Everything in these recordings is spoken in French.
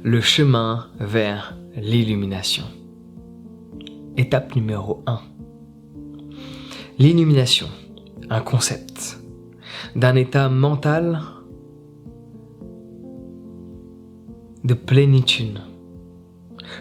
Le chemin vers l'illumination. Étape numéro 1. L'illumination, un concept d'un état mental de plénitude,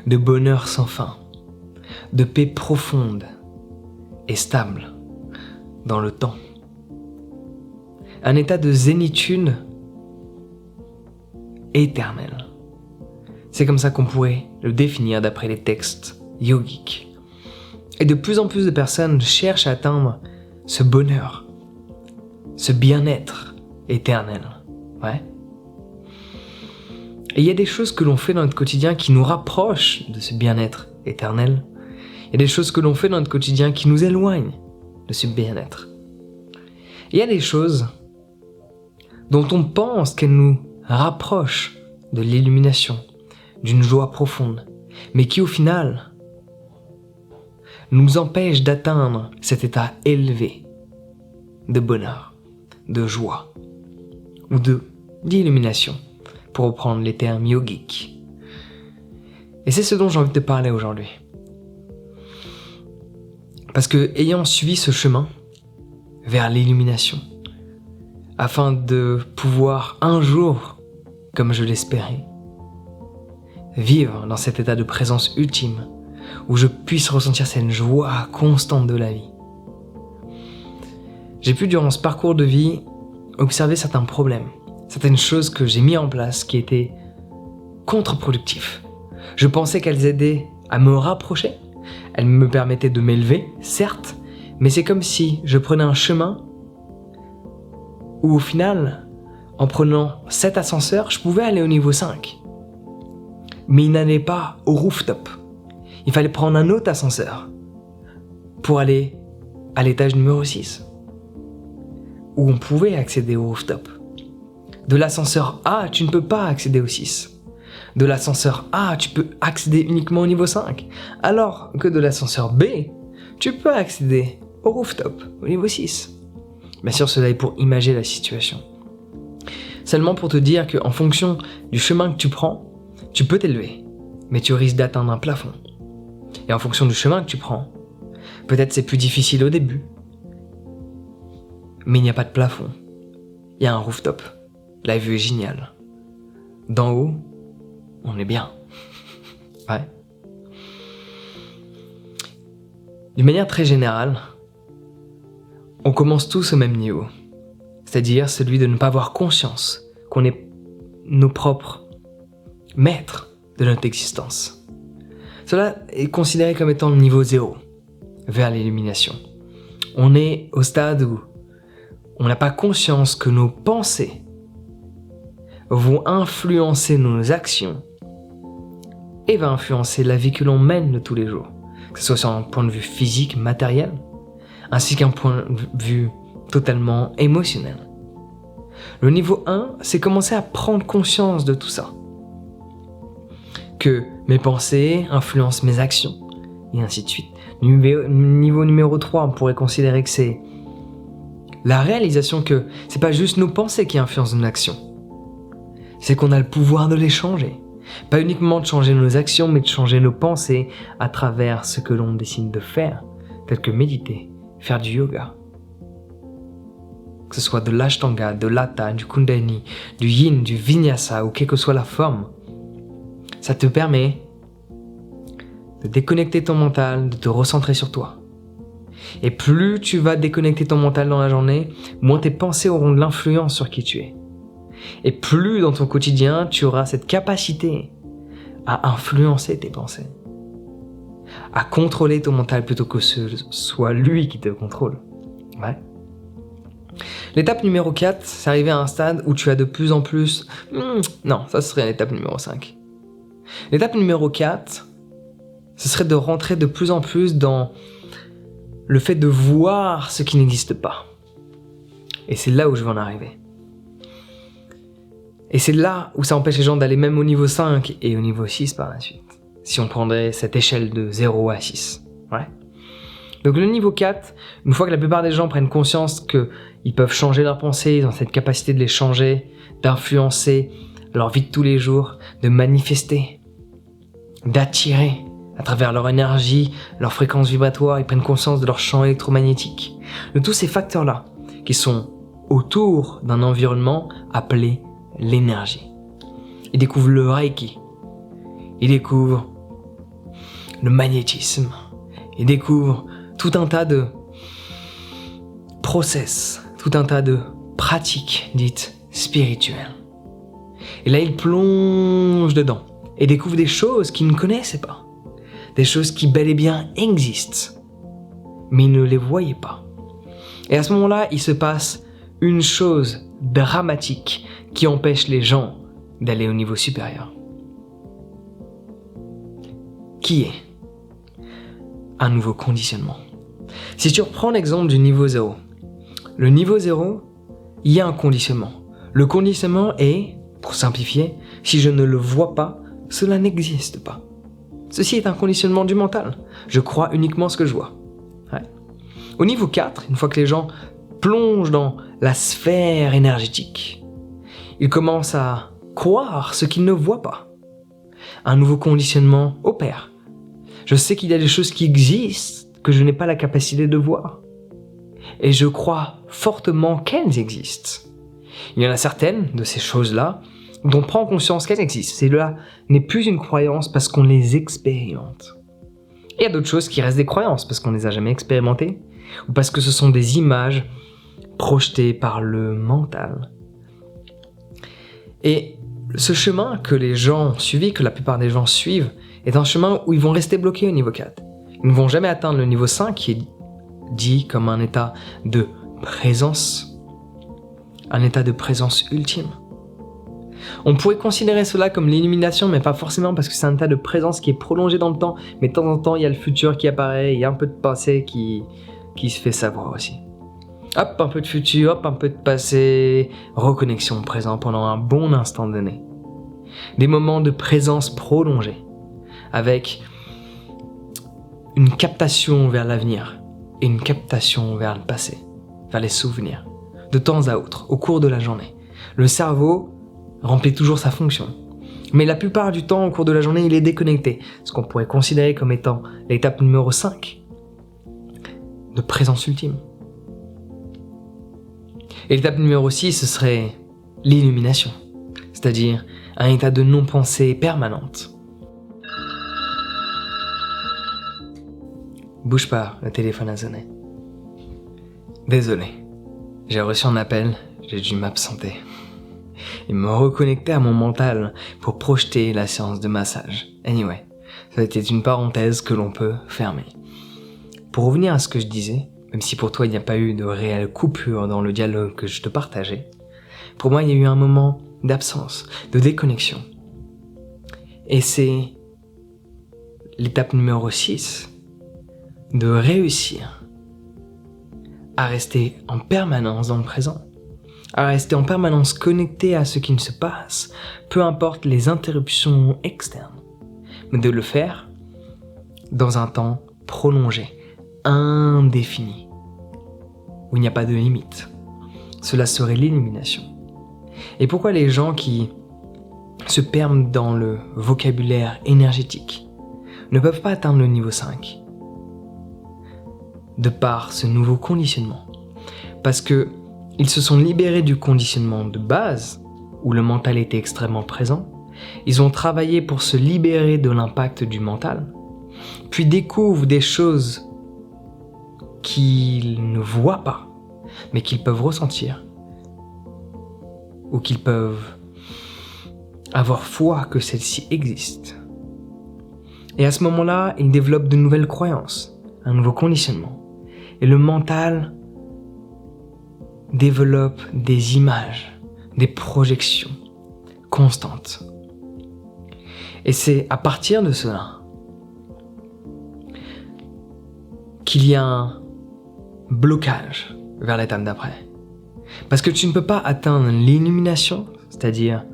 de bonheur sans fin, de paix profonde et stable dans le temps. Un état de zénitude éternelle. C'est comme ça qu'on pourrait le définir d'après les textes yogiques. Et de plus en plus de personnes cherchent à atteindre ce bonheur, ce bien-être éternel. Ouais. Et il y a des choses que l'on fait dans notre quotidien qui nous rapprochent de ce bien-être éternel. Il y a des choses que l'on fait dans notre quotidien qui nous éloignent de ce bien-être. Et il y a des choses dont on pense qu'elles nous rapprochent de l'illumination, d'une joie profonde, mais qui au final nous empêchent d'atteindre cet état élevé de bonheur, de joie ou d'illumination, pour reprendre les termes yogiques. Et c'est ce dont j'ai envie de te parler aujourd'hui. Parce que, ayant suivi ce chemin vers l'illumination, afin de pouvoir un jour, comme je l'espérais, vivre dans cet état de présence ultime, où je puisse ressentir cette joie constante de la vie. J'ai pu, durant ce parcours de vie, observer certains problèmes, certaines choses que j'ai mis en place qui étaient contre-productives. Je pensais qu'elles aidaient à me rapprocher, elles me permettaient de m'élever, certes, mais c'est comme si je prenais un chemin où au final, en prenant cet ascenseur, je pouvais aller au niveau 5. Mais il n'allait pas au rooftop. Il fallait prendre un autre ascenseur pour aller à l'étage numéro 6, où on pouvait accéder au rooftop. De l'ascenseur A, tu ne peux pas accéder au 6. De l'ascenseur A, tu peux accéder uniquement au niveau 5. Alors que de l'ascenseur B, tu peux accéder au rooftop, au niveau 6. Bien sûr, cela est pour imager la situation. Seulement pour te dire qu'en fonction du chemin que tu prends, tu peux t'élever, mais tu risques d'atteindre un plafond. Et en fonction du chemin que tu prends, peut-être c'est plus difficile au début, mais il n'y a pas de plafond. Il y a un rooftop. La vue est géniale. D'en haut, on est bien. Ouais. D'une manière très générale, on commence tous au même niveau. C'est-à-dire celui de ne pas avoir conscience qu'on est nos propres maîtres de notre existence. Cela est considéré comme étant le niveau 0, vers l'illumination. On est au stade où on n'a pas conscience que nos pensées vont influencer nos actions et va influencer la vie que l'on mène de tous les jours, que ce soit sur un point de vue physique, matériel, ainsi qu'un point de vue totalement émotionnel. Le niveau 1, c'est commencer à prendre conscience de tout ça. Que mes pensées influencent mes actions, et ainsi de suite. Niveau numéro 3, on pourrait considérer que c'est la réalisation que c'est pas juste nos pensées qui influencent nos actions. C'est qu'on a le pouvoir de les changer. Pas uniquement de changer nos actions, mais de changer nos pensées à travers ce que l'on décide de faire, tel que méditer, faire du yoga. Que ce soit de l'ashtanga, de l'hatha, du kundalini, du yin, du vinyasa ou quelle que soit la forme, ça te permet de déconnecter ton mental, de te recentrer sur toi. Et plus tu vas déconnecter ton mental dans la journée, moins tes pensées auront de l'influence sur qui tu es. Et plus dans ton quotidien, tu auras cette capacité à influencer tes pensées, à contrôler ton mental plutôt que ce soit lui qui te contrôle. Ouais. L'étape numéro 4, c'est arriver à un stade où tu as de plus en plus... Non, ça serait l'étape numéro 5. L'étape numéro 4, ce serait de rentrer de plus en plus dans le fait de voir ce qui n'existe pas. Et c'est là où je veux en arriver. Et c'est là où ça empêche les gens d'aller même au niveau 5 et au niveau 6 par la suite. Si on prendrait cette échelle de 0 à 6. Ouais. Donc le niveau 4, une fois que la plupart des gens prennent conscience qu'ils peuvent changer leurs pensées, ils ont cette capacité de les changer, d'influencer leur vie de tous les jours, de manifester, d'attirer à travers leur énergie, leur fréquence vibratoire, ils prennent conscience de leur champ électromagnétique, de tous ces facteurs-là qui sont autour d'un environnement appelé l'énergie. Ils découvrent le Reiki, ils découvrent le magnétisme, ils découvrent tout un tas de process, tout un tas de pratiques dites spirituelles. Et là, ils plongent dedans et découvrent des choses qu'ils ne connaissaient pas. Des choses qui bel et bien existent, mais ils ne les voyaient pas. Et à ce moment-là, il se passe une chose dramatique qui empêche les gens d'aller au niveau supérieur. Qui est un nouveau conditionnement. Si tu reprends l'exemple du niveau 0, le niveau 0, il y a un conditionnement. Le conditionnement est, pour simplifier, si je ne le vois pas, cela n'existe pas. Ceci est un conditionnement du mental. Je crois uniquement ce que je vois. Ouais. Au niveau 4, une fois que les gens plongent dans la sphère énergétique, ils commencent à croire ce qu'ils ne voient pas. Un nouveau conditionnement opère. Je sais qu'il y a des choses qui existent que je n'ai pas la capacité de voir. Et je crois fortement qu'elles existent. Il y en a certaines de ces choses-là dont on prend conscience qu'elles existent. Cela n'est plus une croyance parce qu'on les expérimente. Et il y a d'autres choses qui restent des croyances parce qu'on ne les a jamais expérimentées ou parce que ce sont des images projetées par le mental. Et ce chemin que les gens suivent, que la plupart des gens suivent, est un chemin où ils vont rester bloqués au niveau 4. Ils ne vont jamais atteindre le niveau 5 qui est dit comme un état de présence, un état de présence ultime. On pourrait considérer cela comme l'illumination, mais pas forcément parce que c'est un état de présence qui est prolongé dans le temps, mais de temps en temps il y a le futur qui apparaît, il y a un peu de passé qui se fait savoir aussi. Hop, un peu de futur, hop, un peu de passé, reconnexion au présent pendant un bon instant donné. Des moments de présence prolongée, avec une captation vers l'avenir et une captation vers le passé, vers les souvenirs, de temps à autre, au cours de la journée. Le cerveau remplit toujours sa fonction, mais la plupart du temps, au cours de la journée, il est déconnecté, ce qu'on pourrait considérer comme étant l'étape numéro 5, de présence ultime. Et l'étape numéro 6, ce serait l'illumination, c'est-à-dire un état de non-pensée permanente. Bouge pas, le téléphone a sonné. Désolé, j'ai reçu un appel, j'ai dû m'absenter. Et me reconnecter à mon mental pour projeter la séance de massage. Anyway, ça était une parenthèse que l'on peut fermer. Pour revenir à ce que je disais, même si pour toi il n'y a pas eu de réelle coupure dans le dialogue que je te partageais, pour moi il y a eu un moment d'absence, de déconnexion. Et c'est l'étape numéro 6, de réussir à rester en permanence dans le présent, à rester en permanence connecté à ce qui ne se passe, peu importe les interruptions externes, mais de le faire dans un temps prolongé, indéfini, où il n'y a pas de limite. Cela serait l'illumination. Et pourquoi les gens qui se perdent dans le vocabulaire énergétique ne peuvent pas atteindre le niveau 5 ? De par ce nouveau conditionnement. Parce que ils se sont libérés du conditionnement de base, où le mental était extrêmement présent. Ils ont travaillé pour se libérer de l'impact du mental, puis découvrent des choses qu'ils ne voient pas, mais qu'ils peuvent ressentir, ou qu'ils peuvent avoir foi que celle-ci existe. Et à ce moment-là, ils développent de nouvelles croyances, un nouveau conditionnement. Et le mental développe des images, des projections constantes. Et c'est à partir de cela qu'il y a un blocage vers l'étape d'après. Parce que tu ne peux pas atteindre l'illumination, c'est-à-dire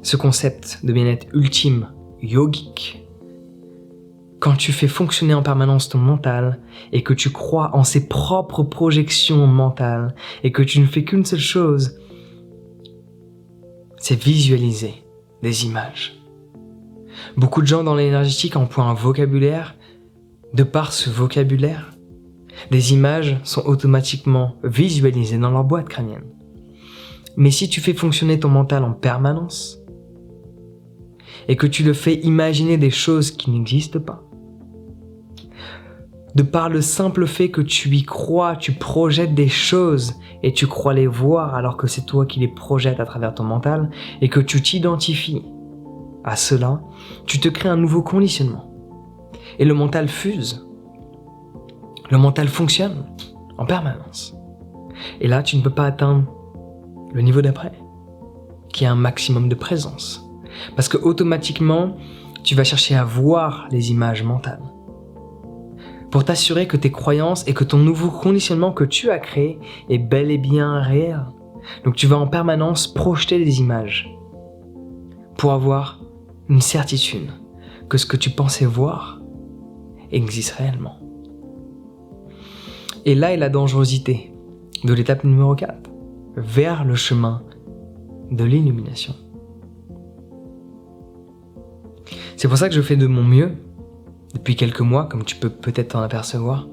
ce concept de bien-être ultime, yogique, quand tu fais fonctionner en permanence ton mental et que tu crois en ses propres projections mentales et que tu ne fais qu'une seule chose, c'est visualiser des images. Beaucoup de gens dans l'énergétique emploient un vocabulaire. De par ce vocabulaire, des images sont automatiquement visualisées dans leur boîte crânienne. Mais si tu fais fonctionner ton mental en permanence et que tu le fais imaginer des choses qui n'existent pas, de par le simple fait que tu y crois, tu projettes des choses et tu crois les voir alors que c'est toi qui les projettes à travers ton mental et que tu t'identifies à cela, tu te crées un nouveau conditionnement. Et le mental fuse. Le mental fonctionne en permanence. Et là, tu ne peux pas atteindre le niveau d'après, qui est un maximum de présence. Parce que automatiquement, tu vas chercher à voir les images mentales. Pour t'assurer que tes croyances et que ton nouveau conditionnement que tu as créé est bel et bien réel. Donc tu vas en permanence projeter des images pour avoir une certitude que ce que tu pensais voir existe réellement. Et là est la dangerosité de l'étape numéro 4, vers le chemin de l'illumination. C'est pour ça que je fais de mon mieux, depuis quelques mois, comme tu peux peut-être t'en apercevoir,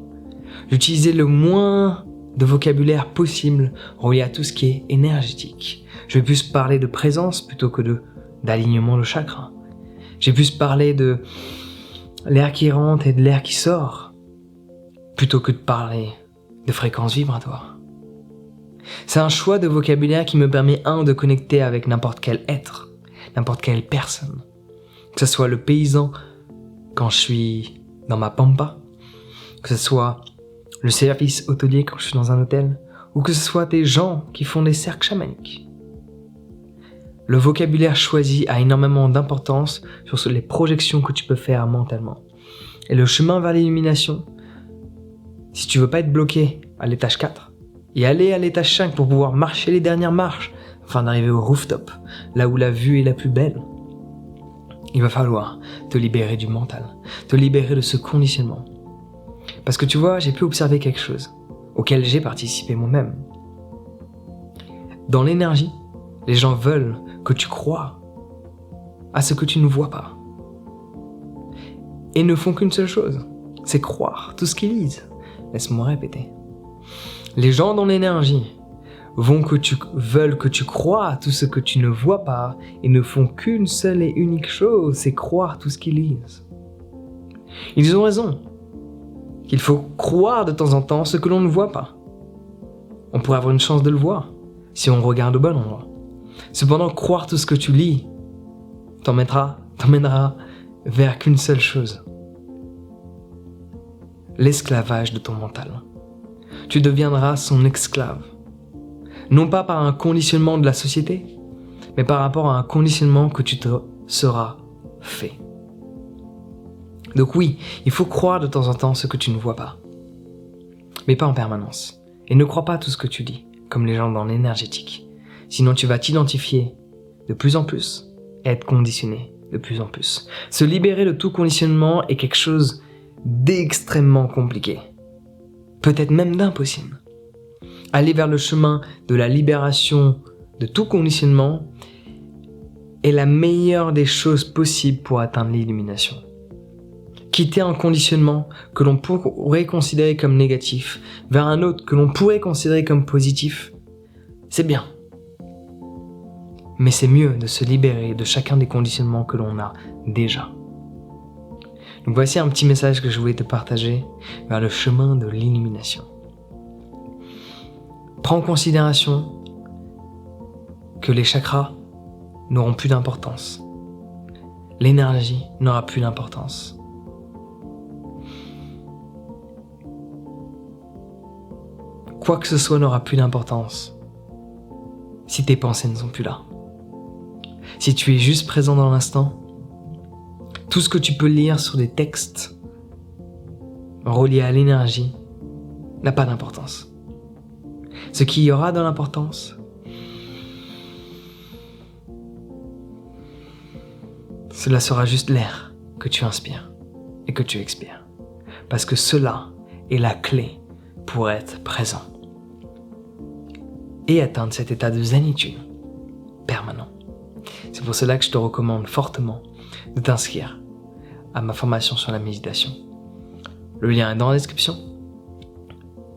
d'utiliser le moins de vocabulaire possible relié à tout ce qui est énergétique. Je vais plus parler de présence plutôt que d'alignement de chakras. J'ai plus parler de l'air qui rentre et de l'air qui sort, plutôt que de parler de fréquences vibratoires. C'est un choix de vocabulaire qui me permet, de connecter avec n'importe quel être, n'importe quelle personne. Que ce soit le paysan quand je suis dans ma pampa, que ce soit le service hôtelier quand je suis dans un hôtel, ou que ce soit des gens qui font des cercles chamaniques. Le vocabulaire choisi a énormément d'importance sur les projections que tu peux faire mentalement. Et le chemin vers l'illumination, si tu veux pas être bloqué à l'étage 4 et aller à l'étage 5 pour pouvoir marcher les dernières marches afin d'arriver au rooftop, là où la vue est la plus belle, il va falloir te libérer du mental, te libérer de ce conditionnement. Parce que tu vois, j'ai pu observer quelque chose auquel j'ai participé moi-même. Dans l'énergie, les gens veulent que tu crois à ce que tu ne vois pas. Et ne font qu'une seule chose, c'est croire tout ce qu'ils lisent. Laisse-moi répéter. Les gens dans l'énergie veulent que tu crois à tout ce que tu ne vois pas et ne font qu'une seule et unique chose, c'est croire tout ce qu'ils lisent. Ils ont raison, qu'il faut croire de temps en temps ce que l'on ne voit pas. On pourrait avoir une chance de le voir si on regarde au bon endroit. Cependant, croire tout ce que tu lis t'emmènera vers qu'une seule chose. L'esclavage de ton mental. Tu deviendras son esclave. Non pas par un conditionnement de la société, mais par rapport à un conditionnement que tu te seras fait. Donc oui, il faut croire de temps en temps ce que tu ne vois pas, mais pas en permanence. Et ne crois pas tout ce que tu dis, comme les gens dans l'énergétique. Sinon tu vas t'identifier de plus en plus et être conditionné de plus en plus. Se libérer de tout conditionnement est quelque chose d'extrêmement compliqué, peut-être même d'impossible. Aller vers le chemin de la libération de tout conditionnement est la meilleure des choses possibles pour atteindre l'illumination. Quitter un conditionnement que l'on pourrait considérer comme négatif vers un autre que l'on pourrait considérer comme positif, c'est bien. Mais c'est mieux de se libérer de chacun des conditionnements que l'on a déjà. Donc voici un petit message que je voulais te partager vers le chemin de l'illumination. Prends en considération que les chakras n'auront plus d'importance. L'énergie n'aura plus d'importance. Quoi que ce soit n'aura plus d'importance si tes pensées ne sont plus là. Si tu es juste présent dans l'instant, tout ce que tu peux lire sur des textes reliés à l'énergie n'a pas d'importance. Ce qui y aura de l'importance, cela sera juste l'air que tu inspires et que tu expires. Parce que cela est la clé pour être présent et atteindre cet état de zénitude permanent. C'est pour cela que je te recommande fortement de t'inscrire à ma formation sur la méditation. Le lien est dans la description.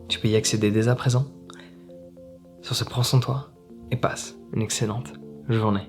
Tu peux y accéder dès à présent. Sur ce, prends soin de toi et passe une excellente journée.